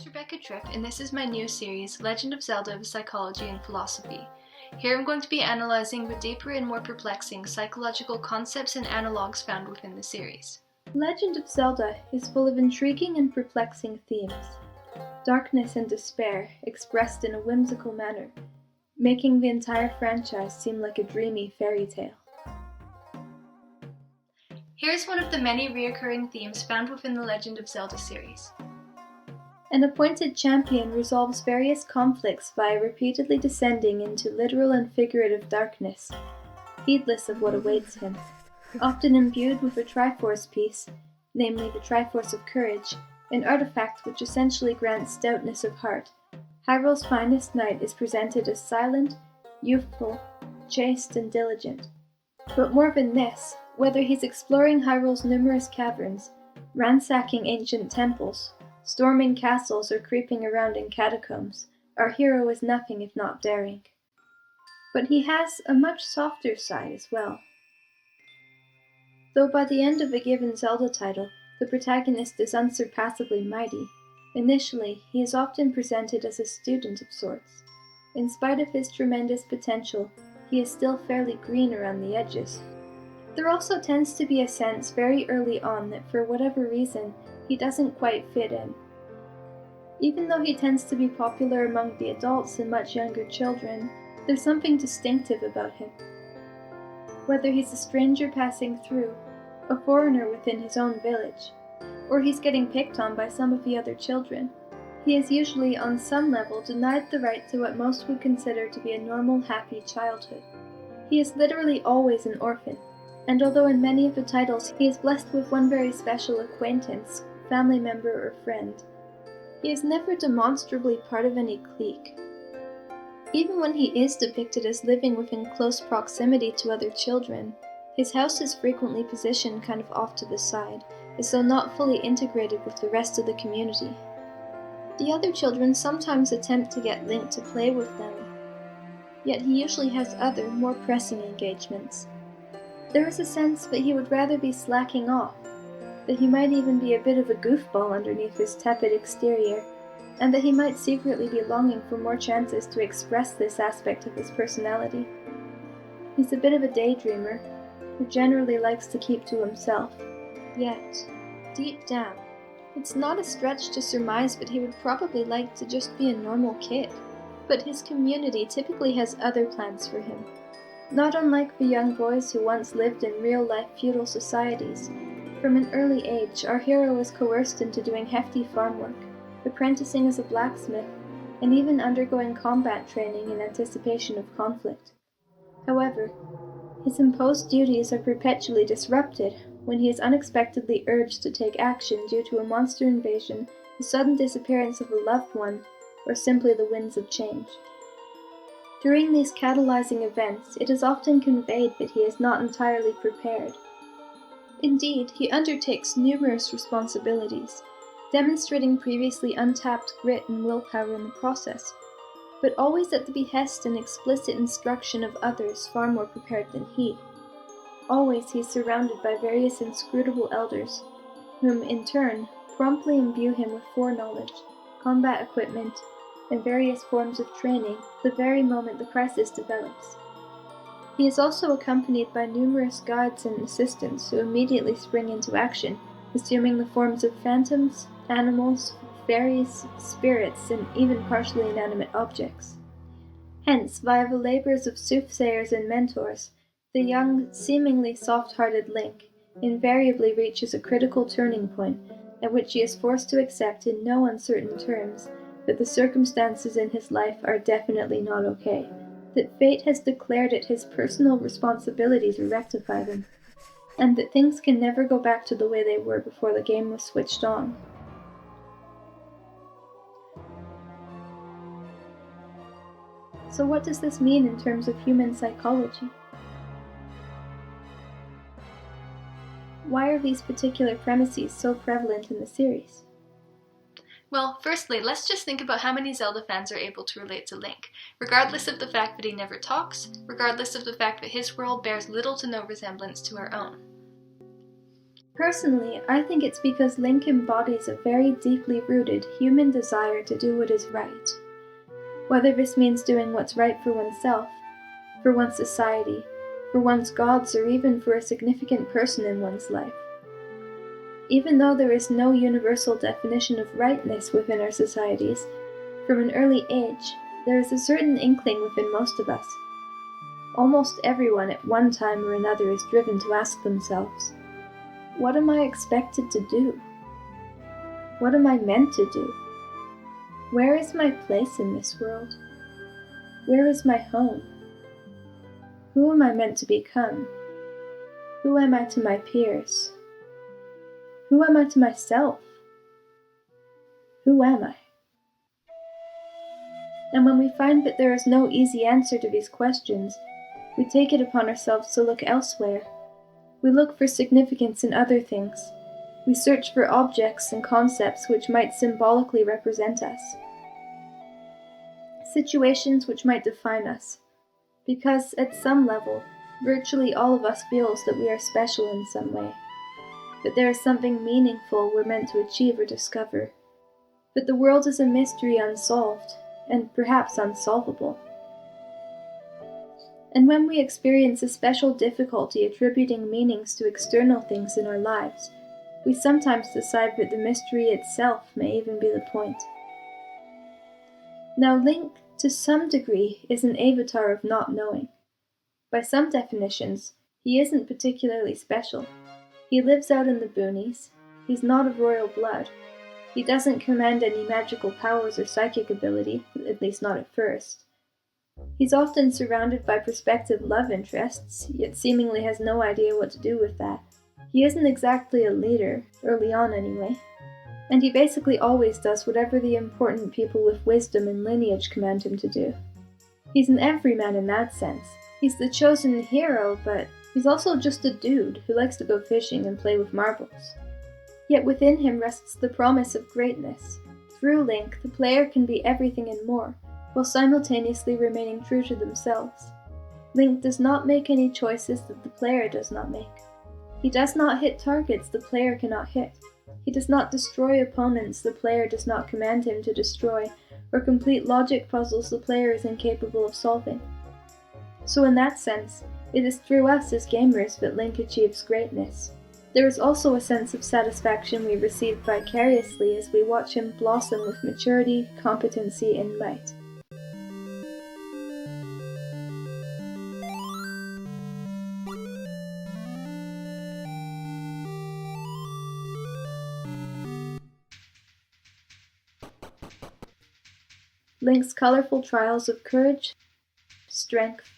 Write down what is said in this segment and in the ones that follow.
Rebecca Tripp, and this is my new series, Legend of Zelda of Psychology and Philosophy. Here I'm going to be analysing the deeper and more perplexing psychological concepts and analogues found within the series. Legend of Zelda is full of intriguing and perplexing themes. Darkness and despair expressed in a whimsical manner, making the entire franchise seem like a dreamy fairy tale. Here's one of the many recurring themes found within the Legend of Zelda series. An appointed champion resolves various conflicts by repeatedly descending into literal and figurative darkness, heedless of what awaits him. Often imbued with a Triforce piece, namely the Triforce of Courage, an artifact which essentially grants stoutness of heart, Hyrule's finest knight is presented as silent, youthful, chaste, and diligent. But more than this, whether he's exploring Hyrule's numerous caverns, ransacking ancient temples, storming castles, or creeping around in catacombs, our hero is nothing if not daring. But he has a much softer side as well. Though by the end of a given Zelda title, the protagonist is unsurpassably mighty, initially he is often presented as a student of sorts. In spite of his tremendous potential, he is still fairly green around the edges. There also tends to be a sense very early on that for whatever reason, he doesn't quite fit in. Even though he tends to be popular among the adults and much younger children, there's something distinctive about him. Whether he's a stranger passing through, a foreigner within his own village, or he's getting picked on by some of the other children, he is usually on some level denied the right to what most would consider to be a normal, happy childhood. He is literally always an orphan, and although in many of the titles he is blessed with one very special acquaintance, family member, or friend, he is never demonstrably part of any clique. Even when he is depicted as living within close proximity to other children, his house is frequently positioned kind of off to the side, as though not fully integrated with the rest of the community. The other children sometimes attempt to get Link to play with them, yet he usually has other, more pressing engagements. There is a sense that he would rather be slacking off, that he might even be a bit of a goofball underneath his tepid exterior, and that he might secretly be longing for more chances to express this aspect of his personality. He's a bit of a daydreamer, who generally likes to keep to himself. Yet, deep down, it's not a stretch to surmise that he would probably like to just be a normal kid. But his community typically has other plans for him. Not unlike the young boys who once lived in real-life feudal societies, from an early age our hero is coerced into doing hefty farm work, apprenticing as a blacksmith, and even undergoing combat training in anticipation of conflict. However, his imposed duties are perpetually disrupted when he is unexpectedly urged to take action due to a monster invasion, the sudden disappearance of a loved one, or simply the winds of change. During these catalyzing events, it is often conveyed that he is not entirely prepared. Indeed, he undertakes numerous responsibilities, demonstrating previously untapped grit and willpower in the process, but always at the behest and explicit instruction of others far more prepared than he. Always he is surrounded by various inscrutable elders, whom, in turn, promptly imbue him with foreknowledge, combat equipment, and various forms of training the very moment the crisis develops. He is also accompanied by numerous guides and assistants who immediately spring into action, assuming the forms of phantoms, animals, fairies, spirits, and even partially inanimate objects. Hence, via the labors of soothsayers and mentors, the young, seemingly soft-hearted Link invariably reaches a critical turning point at which he is forced to accept in no uncertain terms that the circumstances in his life are definitely not okay, that fate has declared it his personal responsibility to rectify them, and that things can never go back to the way they were before the game was switched on. So what does this mean in terms of human psychology? Why are these particular premises so prevalent in the series? Well, firstly, let's just think about how many Zelda fans are able to relate to Link, regardless of the fact that he never talks, regardless of the fact that his world bears little to no resemblance to our own. Personally, I think it's because Link embodies a very deeply rooted human desire to do what is right. Whether this means doing what's right for oneself, for one's society, for one's gods, or even for a significant person in one's life. Even though there is no universal definition of rightness within our societies, from an early age, there is a certain inkling within most of us. Almost everyone at one time or another is driven to ask themselves, what am I expected to do? What am I meant to do? Where is my place in this world? Where is my home? Who am I meant to become? Who am I to my peers? Who am I to myself? Who am I? And when we find that there is no easy answer to these questions, we take it upon ourselves to look elsewhere. We look for significance in other things. We search for objects and concepts which might symbolically represent us. Situations which might define us. Because, at some level, virtually all of us feels that we are special in some way. That there is something meaningful we're meant to achieve or discover. But the world is a mystery unsolved, and perhaps unsolvable. And when we experience a special difficulty attributing meanings to external things in our lives, we sometimes decide that the mystery itself may even be the point. Now Link, to some degree, is an avatar of not knowing. By some definitions, he isn't particularly special. He lives out in the boonies, he's not of royal blood, he doesn't command any magical powers or psychic ability, at least not at first. He's often surrounded by prospective love interests, yet seemingly has no idea what to do with that. He isn't exactly a leader, early on anyway, and he basically always does whatever the important people with wisdom and lineage command him to do. He's an everyman in that sense. He's the chosen hero, but he's also just a dude who likes to go fishing and play with marbles. Yet within him rests the promise of greatness. Through Link, the player can be everything and more, while simultaneously remaining true to themselves. Link does not make any choices that the player does not make. He does not hit targets the player cannot hit. He does not destroy opponents the player does not command him to destroy, or complete logic puzzles the player is incapable of solving. So in that sense, it is through us as gamers that Link achieves greatness. There is also a sense of satisfaction we receive vicariously as we watch him blossom with maturity, competency, and might. Link's colorful trials of courage, strength,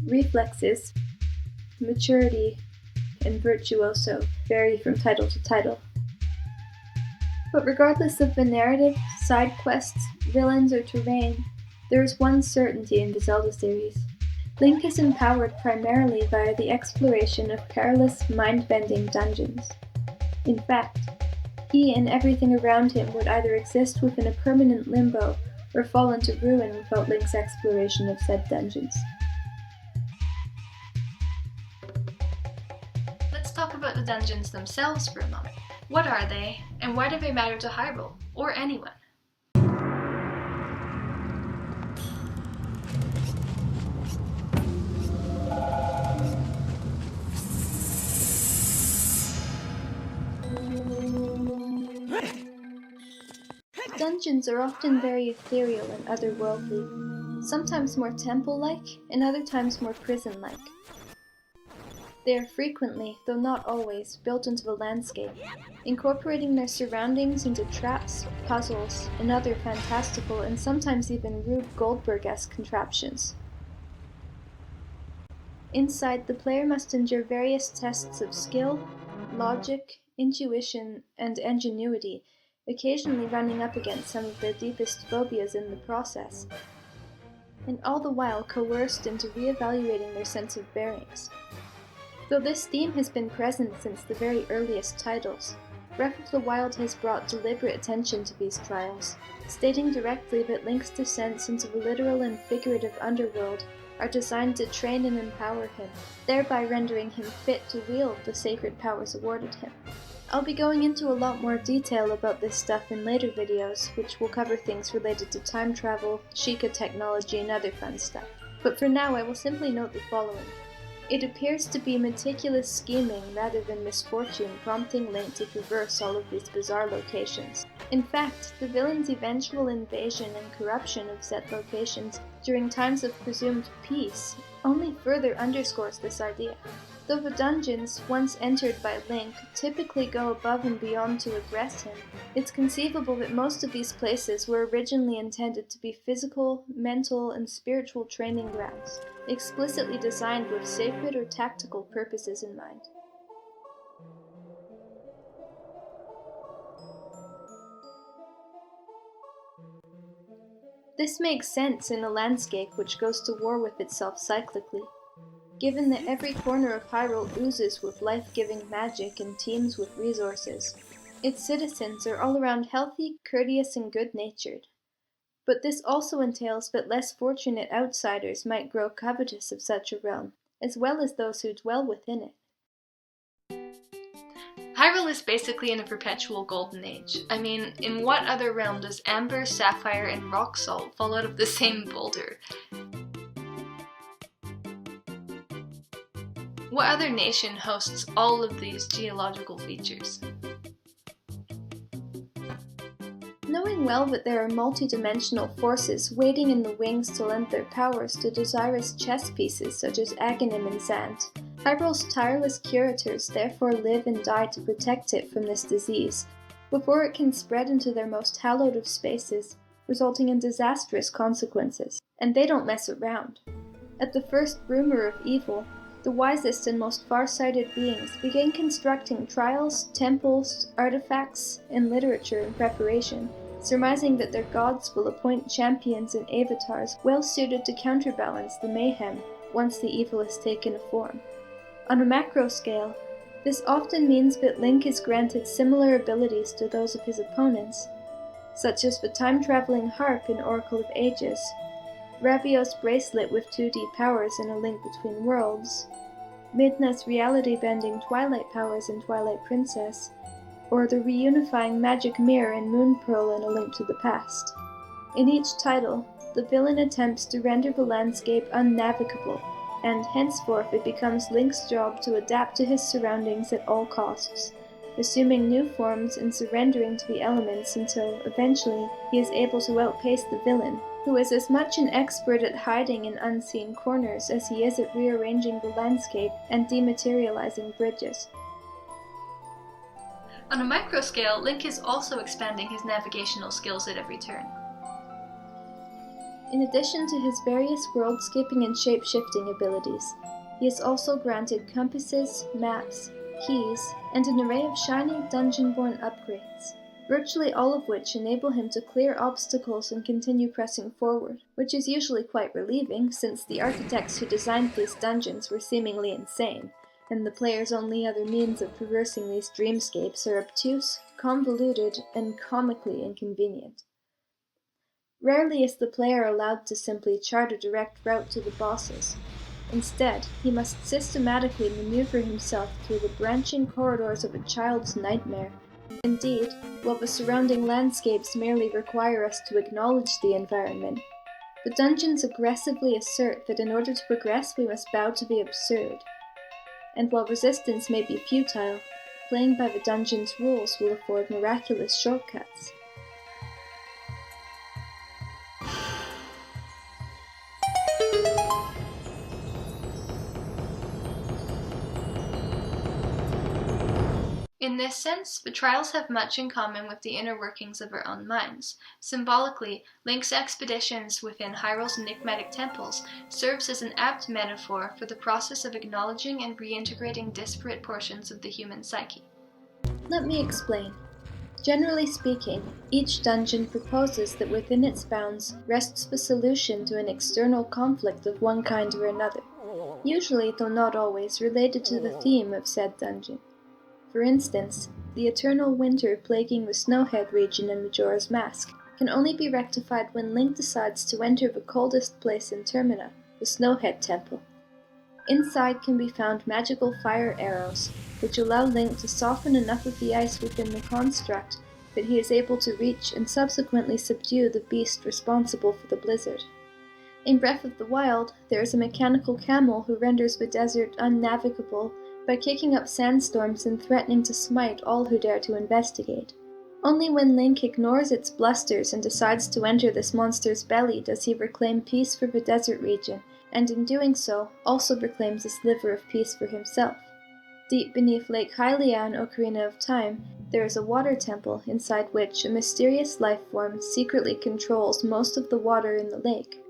reflexes, maturity, and virtuoso vary from title to title. But regardless of the narrative, side quests, villains, or terrain, there is one certainty in the Zelda series. Link is empowered primarily via the exploration of perilous, mind-bending dungeons. In fact, he and everything around him would either exist within a permanent limbo or fall into ruin without Link's exploration of said dungeons. Let's talk about the dungeons themselves for a moment. What are they, and why do they matter to Hyrule, or anyone? Dungeons are often very ethereal and otherworldly, sometimes more temple-like, and other times more prison-like. They are frequently, though not always, built into the landscape, incorporating their surroundings into traps, puzzles, and other fantastical and sometimes even Rube Goldberg-esque contraptions. Inside, the player must endure various tests of skill, logic, intuition, and ingenuity, occasionally running up against some of their deepest phobias in the process, and all the while coerced into re-evaluating their sense of bearings. Though this theme has been present since the very earliest titles, Breath of the Wild has brought deliberate attention to these trials, stating directly that Link's descents into the literal and figurative underworld are designed to train and empower him, thereby rendering him fit to wield the sacred powers awarded him. I'll be going into a lot more detail about this stuff in later videos, which will cover things related to time travel, Sheikah technology, and other fun stuff. But for now, I will simply note the following. It appears to be meticulous scheming rather than misfortune prompting Link to traverse all of these bizarre locations. In fact, the villain's eventual invasion and corruption of said locations during times of presumed peace only further underscores this idea. Though the dungeons, once entered by Link, typically go above and beyond to aggress him, it's conceivable that most of these places were originally intended to be physical, mental, and spiritual training grounds, explicitly designed with sacred or tactical purposes in mind. This makes sense in a landscape which goes to war with itself cyclically, given that every corner of Hyrule oozes with life-giving magic and teems with resources. Its citizens are all around healthy, courteous, and good-natured. But this also entails that less fortunate outsiders might grow covetous of such a realm, as well as those who dwell within it. Hyrule is basically in a perpetual golden age. I mean, in what other realm does amber, sapphire, and rock salt fall out of the same boulder? What other nation hosts all of these geological features? Knowing well that there are multi-dimensional forces waiting in the wings to lend their powers to desirous chess pieces such as Aghanim and Zant, Hyrule's tireless curators therefore live and die to protect it from this disease, before it can spread into their most hallowed of spaces, resulting in disastrous consequences. And they don't mess around. At the first rumor of evil, the wisest and most far-sighted beings begin constructing trials, temples, artifacts, and literature in preparation, surmising that their gods will appoint champions and avatars well suited to counterbalance the mayhem once the evil has taken form. On a macro scale, this often means that Link is granted similar abilities to those of his opponents, such as the time-traveling harp in Oracle of Ages, Ravio's bracelet with 2D powers in A Link Between Worlds, Midna's reality-bending Twilight powers in Twilight Princess, or the reunifying magic mirror in Moon Pearl in A Link to the Past. In each title, the villain attempts to render the landscape unnavigable, and henceforth it becomes Link's job to adapt to his surroundings at all costs, assuming new forms and surrendering to the elements until, eventually, he is able to outpace the villain, who is as much an expert at hiding in unseen corners as he is at rearranging the landscape and dematerializing bridges. On a micro scale, Link is also expanding his navigational skills at every turn. In addition to his various world-skipping and shape-shifting abilities, he is also granted compasses, maps, keys, and an array of shiny dungeon-born upgrades, virtually all of which enable him to clear obstacles and continue pressing forward, which is usually quite relieving since the architects who designed these dungeons were seemingly insane, and the player's only other means of traversing these dreamscapes are obtuse, convoluted, and comically inconvenient. Rarely is the player allowed to simply chart a direct route to the bosses. Instead, he must systematically maneuver himself through the branching corridors of a child's nightmare. Indeed, while the surrounding landscapes merely require us to acknowledge the environment, the dungeons aggressively assert that in order to progress we must bow to the absurd. And while resistance may be futile, playing by the dungeon's rules will afford miraculous shortcuts. In this sense, the trials have much in common with the inner workings of our own minds. Symbolically, Link's expeditions within Hyrule's enigmatic temples serves as an apt metaphor for the process of acknowledging and reintegrating disparate portions of the human psyche. Let me explain. Generally speaking, each dungeon proposes that within its bounds rests the solution to an external conflict of one kind or another, usually, though not always, related to the theme of said dungeon. For instance, the eternal winter plaguing the Snowhead region in Majora's Mask can only be rectified when Link decides to enter the coldest place in Termina, the Snowhead Temple. Inside can be found magical fire arrows, which allow Link to soften enough of the ice within the construct that he is able to reach and subsequently subdue the beast responsible for the blizzard. In Breath of the Wild, there is a mechanical camel who renders the desert unnavigable by kicking up sandstorms and threatening to smite all who dare to investigate. Only when Link ignores its blusters and decides to enter this monster's belly does he reclaim peace for the desert region, and in doing so, also reclaims a sliver of peace for himself. Deep beneath Lake Hylia in Ocarina of Time, there is a water temple inside which a mysterious life form secretly controls most of the water in the lake.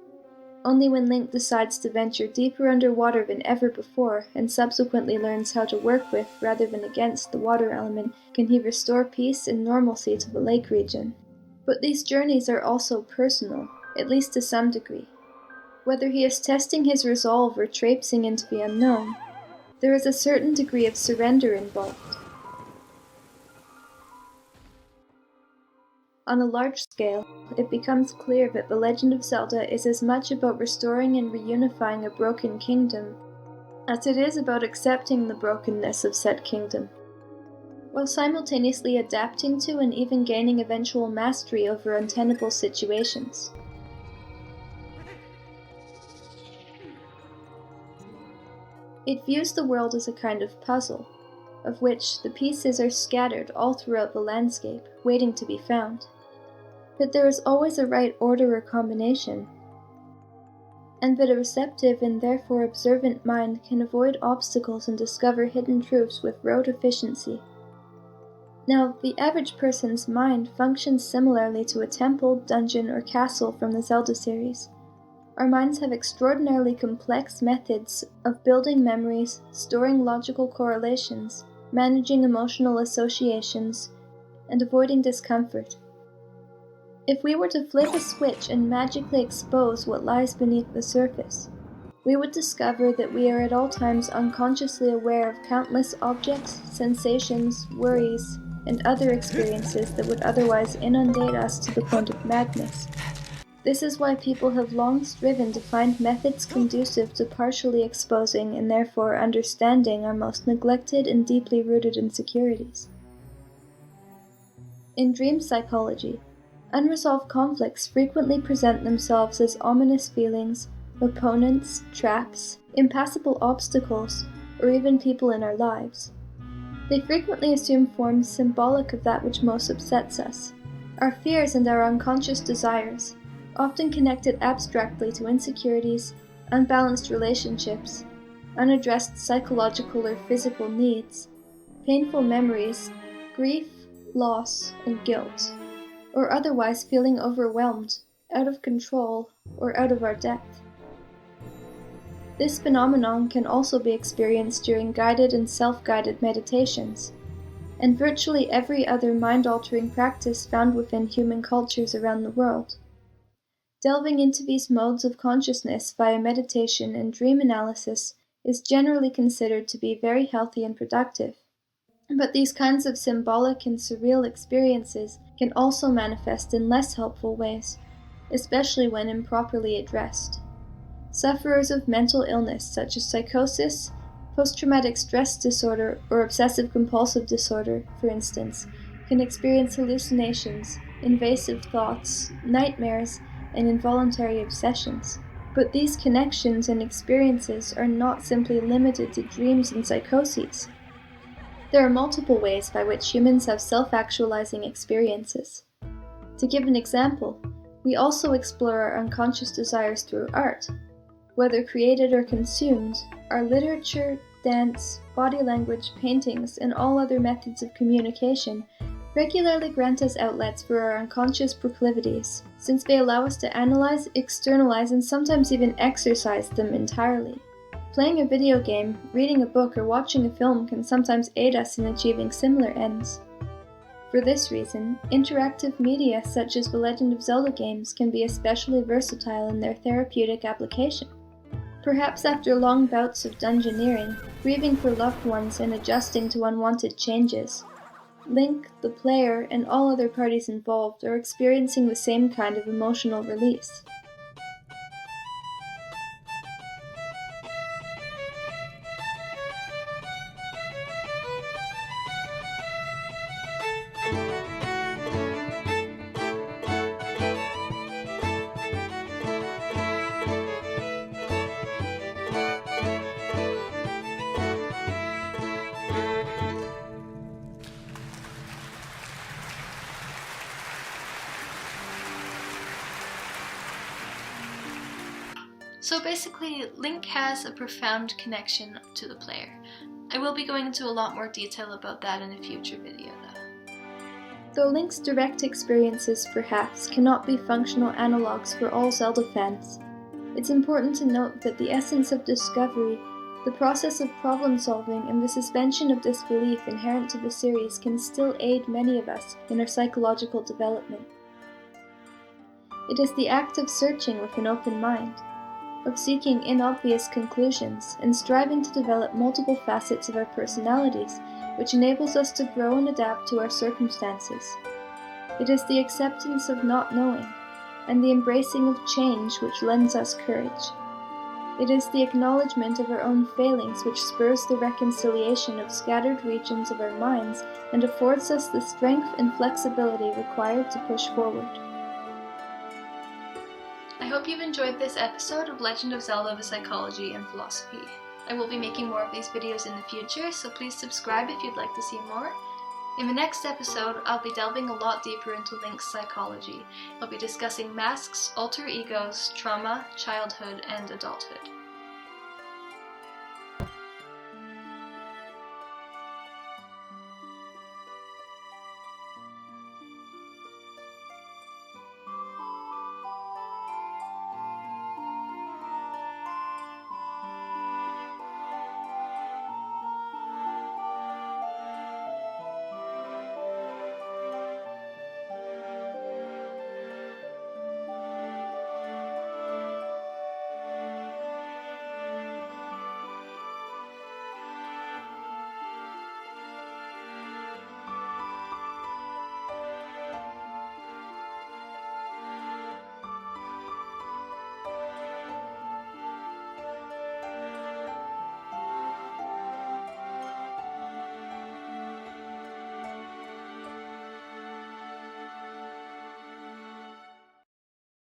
Only when Link decides to venture deeper underwater than ever before, and subsequently learns how to work with rather than against the water element, can he restore peace and normalcy to the lake region. But these journeys are also personal, at least to some degree. Whether he is testing his resolve or traipsing into the unknown, there is a certain degree of surrender involved. On a large scale, it becomes clear that The Legend of Zelda is as much about restoring and reunifying a broken kingdom as it is about accepting the brokenness of said kingdom, while simultaneously adapting to and even gaining eventual mastery over untenable situations. It views the world as a kind of puzzle, of which the pieces are scattered all throughout the landscape, waiting to be found. But there is always a right order or combination, and that a receptive and therefore observant mind can avoid obstacles and discover hidden truths with rote efficiency. Now, the average person's mind functions similarly to a temple, dungeon, or castle from the Zelda series. Our minds have extraordinarily complex methods of building memories, storing logical correlations, managing emotional associations, and avoiding discomfort. If we were to flip a switch and magically expose what lies beneath the surface, we would discover that we are at all times unconsciously aware of countless objects, sensations, worries, and other experiences that would otherwise inundate us to the point of madness. This is why people have long striven to find methods conducive to partially exposing and therefore understanding our most neglected and deeply rooted insecurities. In dream psychology, unresolved conflicts frequently present themselves as ominous feelings, opponents, traps, impassable obstacles, or even people in our lives. They frequently assume forms symbolic of that which most upsets us, our fears and our unconscious desires, often connected abstractly to insecurities, unbalanced relationships, unaddressed psychological or physical needs, painful memories, grief, loss, and guilt, or otherwise feeling overwhelmed, out of control, or out of our depth. This phenomenon can also be experienced during guided and self-guided meditations, and virtually every other mind-altering practice found within human cultures around the world. Delving into these modes of consciousness via meditation and dream analysis is generally considered to be very healthy and productive. But these kinds of symbolic and surreal experiences can also manifest in less helpful ways, especially when improperly addressed. Sufferers of mental illness such as psychosis, post-traumatic stress disorder, or obsessive-compulsive disorder, for instance, can experience hallucinations, invasive thoughts, nightmares, and involuntary obsessions. But these connections and experiences are not simply limited to dreams and psychoses. There are multiple ways by which humans have self-actualizing experiences. To give an example, we also explore our unconscious desires through art. Whether created or consumed, our literature, dance, body language, paintings, and all other methods of communication regularly grant us outlets for our unconscious proclivities, since they allow us to analyze, externalize, and sometimes even exercise them entirely. Playing a video game, reading a book, or watching a film can sometimes aid us in achieving similar ends. For this reason, interactive media such as the Legend of Zelda games can be especially versatile in their therapeutic application. Perhaps after long bouts of dungeoneering, grieving for loved ones, and adjusting to unwanted changes, Link, the player, and all other parties involved are experiencing the same kind of emotional release. So basically, Link has a profound connection to the player. I will be going into a lot more detail about that in a future video though. Though Link's direct experiences perhaps cannot be functional analogues for all Zelda fans, it's important to note that the essence of discovery, the process of problem solving, and the suspension of disbelief inherent to the series can still aid many of us in our psychological development. It is the act of searching with an open mind, of seeking inobvious conclusions and striving to develop multiple facets of our personalities, which enables us to grow and adapt to our circumstances. It is the acceptance of not knowing, and the embracing of change which lends us courage. It is the acknowledgement of our own failings which spurs the reconciliation of scattered regions of our minds and affords us the strength and flexibility required to push forward. I hope you've enjoyed this episode of Legend of Zelda: The Psychology and Philosophy. I will be making more of these videos in the future, so please subscribe if you'd like to see more. In the next episode, I'll be delving a lot deeper into Link's psychology. I'll be discussing masks, alter egos, trauma, childhood, and adulthood.